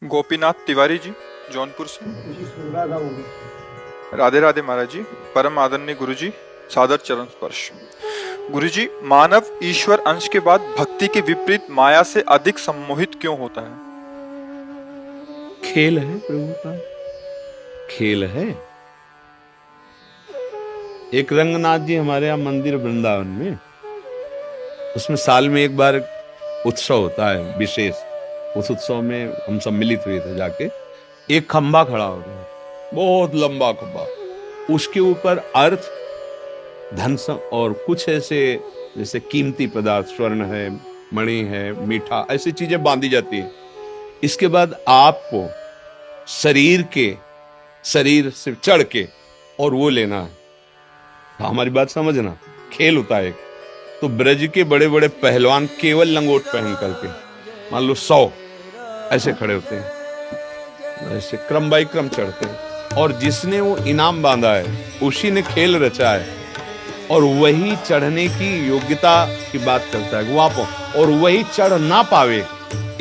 गोपीनाथ तिवारी जी, जौनपुर से। जी सुंदर बोलो। राधे राधे महाराज जी, परम आदरणीय गुरु जी, सादर चरण स्पर्श। गुरु जी, मानव ईश्वर अंश के बाद भक्ति के विपरीत माया से अधिक सम्मोहित क्यों होता है? खेल है प्रभु का, खेल है। एक रंगनाथ जी हमारे यहाँ मंदिर वृंदावन में, उसमें साल में एक बार उत्सव होता है विशेष। उस उत्सव में हम सम्मिलित हुए थे जाके। एक खंभा खड़ा हो गया, बहुत लंबा खंभा, उसके ऊपर अर्थ, धन और कुछ ऐसे जैसे कीमती पदार्थ, स्वर्ण है, मणि है, मीठा, ऐसी चीजें बांधी जाती है। इसके बाद आपको शरीर से चढ़ के और वो लेना है। हमारी बात समझना, खेल होता है। तो ब्रज के बड़े बड़े पहलवान केवल लंगोट पहन करके, मान लो 100 ऐसे खड़े होते हैं, ऐसे क्रम बाई क्रम चढ़ते हैं, और जिसने वो इनाम बांधा है उसी ने खेल रचा है, और वही चढ़ने की योग्यता की बात करता है वहां पर, और वही चढ़ ना पावे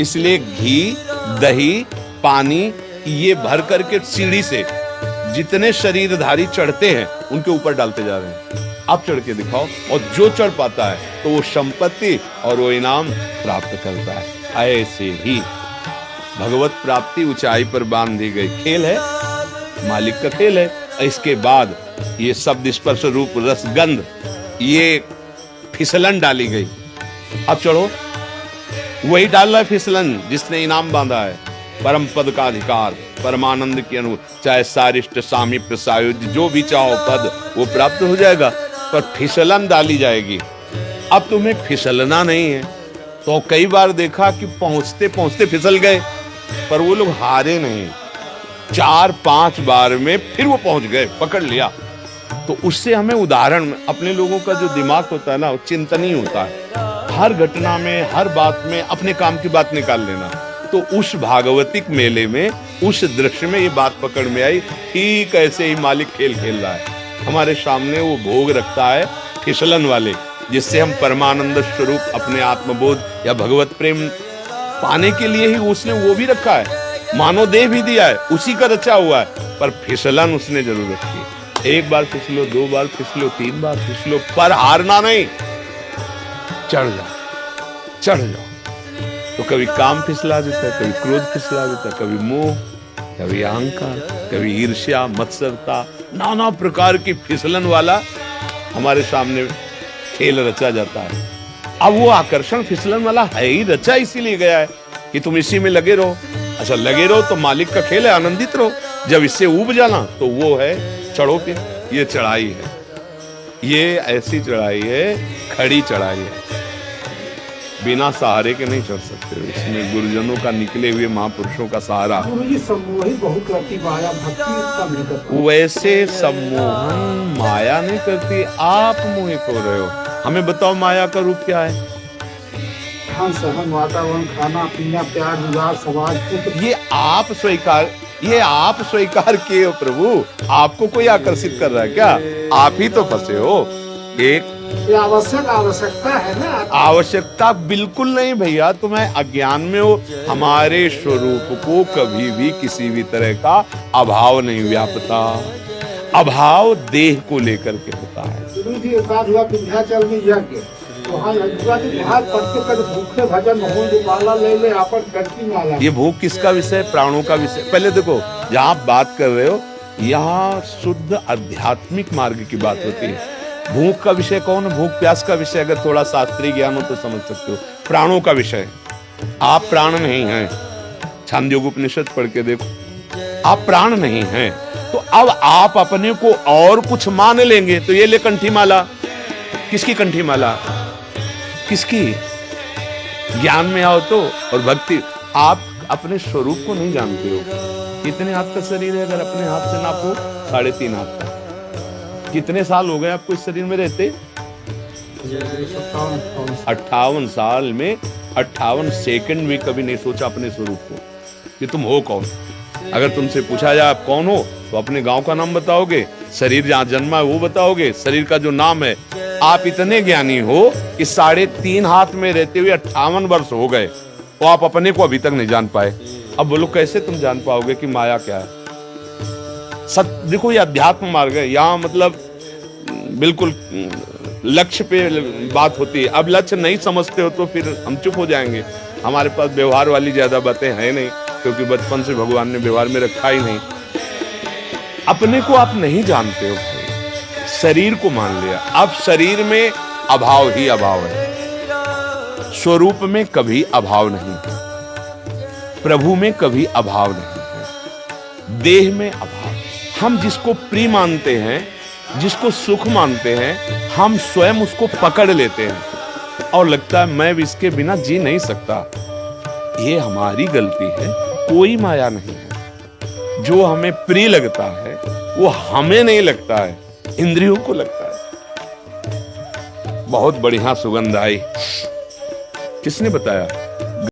इसलिए घी, दही, पानी ये भर करके सीढ़ी से जितने शरीरधारी चढ़ते हैं उनके ऊपर डालते जा रहे हैं। आप चढ़ के दिखाओ, और जो चढ़ पाता है तो वो संपत्ति और वो इनाम प्राप्त करता है। ऐसे ही भगवत प्राप्ति ऊंचाई पर बांध दी गई। खेल है, मालिक का खेल है। इसके बाद ये शब्द स्पर्श रूप रस गंध, ये फिसलन डाली गई। अब चढ़ो, वही डाल रहा है फिसलन जिसने इनाम बांधा है। परम पद का अधिकार, परमानंद की अनुभूति, चाहे सारिष्ट, सामीप्य, सायुज्य, जो भी चाहो पद वो प्राप्त हो जाएगा, पर फिसलन डाली जाएगी। अब तुम्हें फिसलना नहीं है, तो कई बार देखा कि पहुंचते पहुंचते फिसल गए, पर वो लोग हारे नहीं। 4-5 बार में फिर वो पहुंच गए, पकड़ लिया। तो उससे हमें उदाहरण, अपने लोगों का जो दिमाग होता है ना, वो चिंतनीय होता है। हर घटना में, हर बात में अपने काम की बात निकाल लेना। तो उस भागवतिक मेले में, उस दृश्य में ये बात पकड़ में आई, ठीक ऐसे ही मालिक खेल खेल रहा है। हमारे सामने वो भोग रखता है फिसलन वाले, जिससे हम परमानंद स्वरूप अपने आत्मबोध या भगवत प्रेम पाने के लिए ही उसने वो भी रखा है। मानव देह भी दिया है, उसी का रचा हुआ है, पर फिसलन उसने जरूर रखी है। 1 बार फिसलो, 2 बार फिसलो, 3 बार फिसलो, पर हारना नहीं। चढ़ जाओ। तो कभी काम फिसला देता है, कभी क्रोध फिसला देता है, कभी मोह, कभी अहंकार, कभी ईर्ष्या, मत्सरता, नाना प्रकार की फिसलन वाला हमारे सामने खेल रचा जाता है। अब वो आकर्षण फिसलन वाला है ही रचा, इसीलिए गया है कि तुम इसी में लगे रहो। अच्छा, लगे रहो तो मालिक का खेल है, आनंदित रहो। जब इससे ऊब जाना तो वो है चढ़ो के। ये चढ़ाई है, ये ऐसी चढ़ाई है, खड़ी चढ़ाई है, बिना सहारे के नहीं चढ़ सकते। इसमें गुरुजनों का, निकले हुए महापुरुषों का सहारा। सम्मोहित बहुत करती माया, भक्ति कम नहीं करती। वैसे सम्मोहन माया नहीं करती, आप मोहित हो रहे हो। हमें बताओ माया का रूप क्या है? खान सहन, वातावरण, खाना पीना, प्यार विवाह, समाज, ये आप स्वीकार किए हो प्रभु। आपको कोई आकर्षित कर रहा है क्या? आप ही तो फंसे हो। एक आवश्यकता है ना। आवश्यकता बिल्कुल नहीं भैया, तुम्हें अज्ञान में हो। हमारे स्वरूप को कभी भी किसी भी तरह का अभाव नहीं व्यापता। अभाव देह को लेकर के होता है। विंध्याचल में यज्ञ, भूखे भजन माला ले ले, माला। ये भूख किसका विषय? प्राणों का विषय। पहले देखो, जहाँ आप बात कर रहे हो, यहाँ शुद्ध आध्यात्मिक मार्ग की बात होती है। भूख का विषय कौन? भूख प्यास का विषय अगर थोड़ा शास्त्रीय ज्ञान हो तो समझ सकते हो। प्राणों का विषय, आप प्राण नहीं हैं। छांदोग्य उपनिषद पढ़ के देखो, आप प्राण नहीं हैं। तो अब आप अपने को और कुछ मान लेंगे तो ये ले कंठी माला। किसकी कंठी माला? किसकी? ज्ञान में आओ तो। और भक्ति, आप अपने स्वरूप को नहीं जानते हो। कितने हाथ का शरीर है? अगर अपने हाथ से नापो, 3.5 हाथ का। कितने साल हो गए आपको इस शरीर में रहते? 58 साल में 58 सेकंड में कभी नहीं सोचा अपने स्वरूप को कि तुम हो कौन। अगर तुमसे पूछा जाए आप कौन हो, तो अपने गांव का नाम बताओगे, शरीर जहां जन्मा है वो बताओगे, शरीर का जो नाम है। आप इतने ज्ञानी हो कि 3.5 हाथ में रहते हुए 58 वर्ष हो गए, तो आप अपने को अभी तक नहीं जान पाए। अब बोलो कैसे तुम जान पाओगे कि माया क्या है? देखो ये अध्यात्म मार्ग है, यहाँ मतलब बिल्कुल लक्ष्य पे बात होती है। अब लक्ष्य नहीं समझते हो तो फिर हम चुप हो जाएंगे। हमारे पास व्यवहार वाली ज्यादा बातें हैं नहीं, क्योंकि बचपन से भगवान ने व्यवहार में रखा ही नहीं। अपने को आप नहीं जानते हो भाई, शरीर को मान लिया। अब शरीर में अभाव ही अभाव है, स्वरूप में कभी अभाव नहीं है, प्रभु में कभी अभाव नहीं है, देह में अभाव। हम जिसको प्रिय मानते हैं, जिसको सुख मानते हैं, हम स्वयं उसको पकड़ लेते हैं और लगता है मैं इसके बिना जी नहीं सकता। ये हमारी गलती है, कोई माया नहीं है। जो हमें प्रिय लगता है वो हमें नहीं लगता है, इंद्रियों को लगता है। बहुत बढ़िया सुगंध आई। किसने बताया?